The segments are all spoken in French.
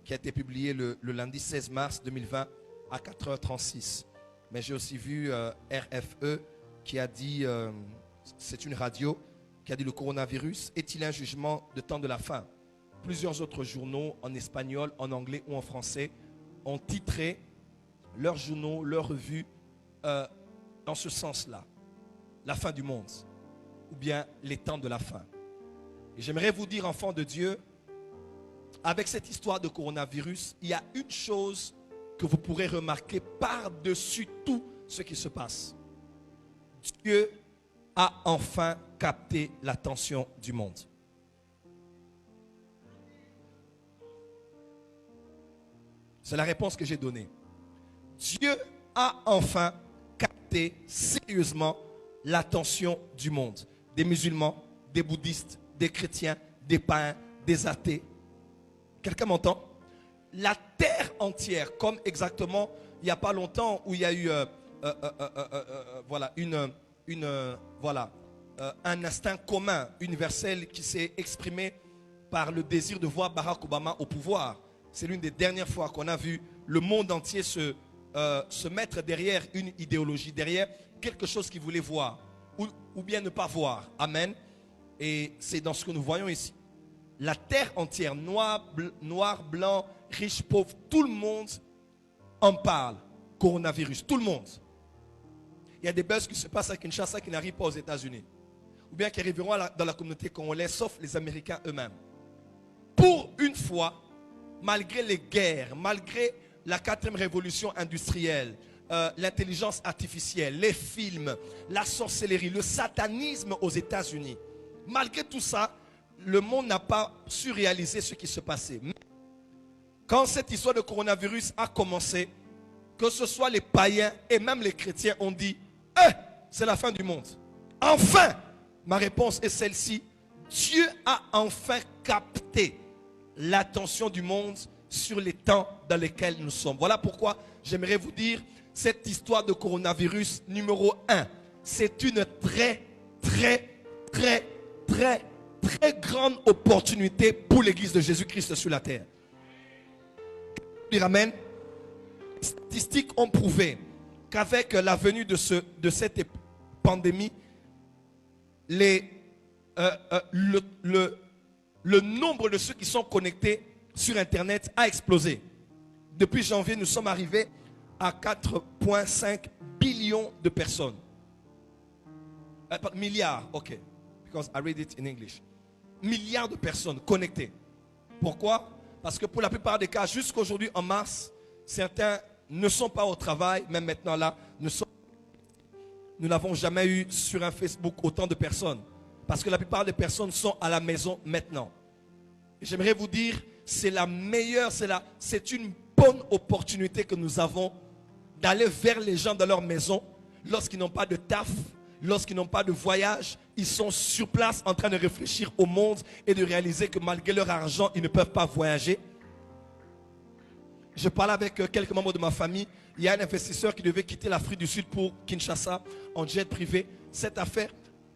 qui a été publié le lundi 16 mars 2020 à 4h36. Mais j'ai aussi vu RFE qui a dit, c'est une radio, qui a dit le coronavirus est-il un jugement de temps de la fin? Plusieurs autres journaux en espagnol, en anglais ou en français ont titré leurs journaux, leurs revues dans ce sens-là. La fin du monde ou bien les temps de la fin. Et j'aimerais vous dire, enfants de Dieu, avec cette histoire de coronavirus, il y a une chose que vous pourrez remarquer par-dessus tout ce qui se passe. Dieu a enfin capté l'attention du monde. C'est la réponse que j'ai donnée. Dieu a enfin capté sérieusement l'attention du monde. Des musulmans, des bouddhistes, des chrétiens, des païens, des athées. Quelqu'un m'entend? La terre entière, comme exactement il n'y a pas longtemps où il y a eu voilà, un instinct commun, universel qui s'est exprimé par le désir de voir Barack Obama au pouvoir. C'est l'une des dernières fois qu'on a vu le monde entier se mettre derrière une idéologie, derrière quelque chose qu'il voulait voir ou bien ne pas voir. Amen. Et c'est dans ce que nous voyons ici. La terre entière, noir, blanc, riche, pauvre, tout le monde en parle. Coronavirus, tout le monde. Il y a des buzz qui se passent à Kinshasa qui n'arrivent pas aux États-Unis. Ou bien qui arriveront dans la communauté congolaise, sauf les Américains eux-mêmes. Pour une fois, malgré les guerres, malgré la 4e révolution industrielle, l'intelligence artificielle, les films, la sorcellerie, le satanisme aux États-Unis, malgré tout ça, le monde n'a pas su réaliser ce qui se passait. Mais quand cette histoire de coronavirus a commencé, que ce soit les païens et même les chrétiens ont dit c'est la fin du monde. Enfin, ma réponse est celle-ci. Dieu a enfin capté l'attention du monde sur les temps dans lesquels nous sommes. Voilà pourquoi j'aimerais vous dire, cette histoire de coronavirus numéro 1, c'est une très grande opportunité pour l'Église de Jésus-Christ sur la terre. Dire amen. Les statistiques ont prouvé qu'avec la venue de cette pandémie, le nombre de ceux qui sont connectés sur Internet a explosé. Depuis janvier, nous sommes arrivés à 4,5 billions de personnes. Milliards, ok. Because I read it in English. Milliards de personnes connectées. Pourquoi? Parce que pour la plupart des cas, jusqu'aujourd'hui en mars, certains ne sont pas au travail, même maintenant là, nous n'avons jamais eu sur un Facebook autant de personnes. Parce que la plupart des personnes sont à la maison maintenant. J'aimerais vous dire, c'est la meilleure, c'est une bonne opportunité que nous avons d'aller vers les gens dans leur maison lorsqu'ils n'ont pas de taf, lorsqu'ils n'ont pas de voyage, ils sont sur place en train de réfléchir au monde et de réaliser que malgré leur argent, ils ne peuvent pas voyager. Je parlais avec quelques membres de ma famille. Il y a un investisseur qui devait quitter l'Afrique du Sud pour Kinshasa en jet privé. Cette affaire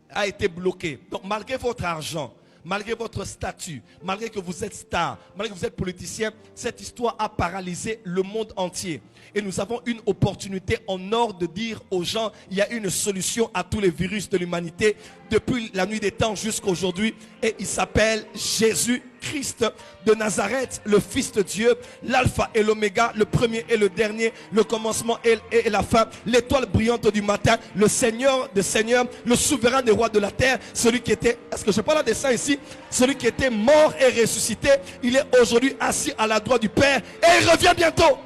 a été bloquée. Donc malgré votre argent, malgré votre statut, malgré que vous êtes star, malgré que vous êtes politicien, cette histoire a paralysé le monde entier. Et nous avons une opportunité en or de dire aux gens, il y a une solution à tous les virus de l'humanité depuis la nuit des temps jusqu'à aujourd'hui. Et il s'appelle Jésus-Christ de Nazareth, le Fils de Dieu, l'alpha et l'oméga, le premier et le dernier, le commencement et la fin, l'étoile brillante du matin, le Seigneur des seigneurs, le souverain des rois de la terre, celui qui était, est-ce que je parle de ça ici? Celui qui était mort et ressuscité, il est aujourd'hui assis à la droite du Père et il revient bientôt.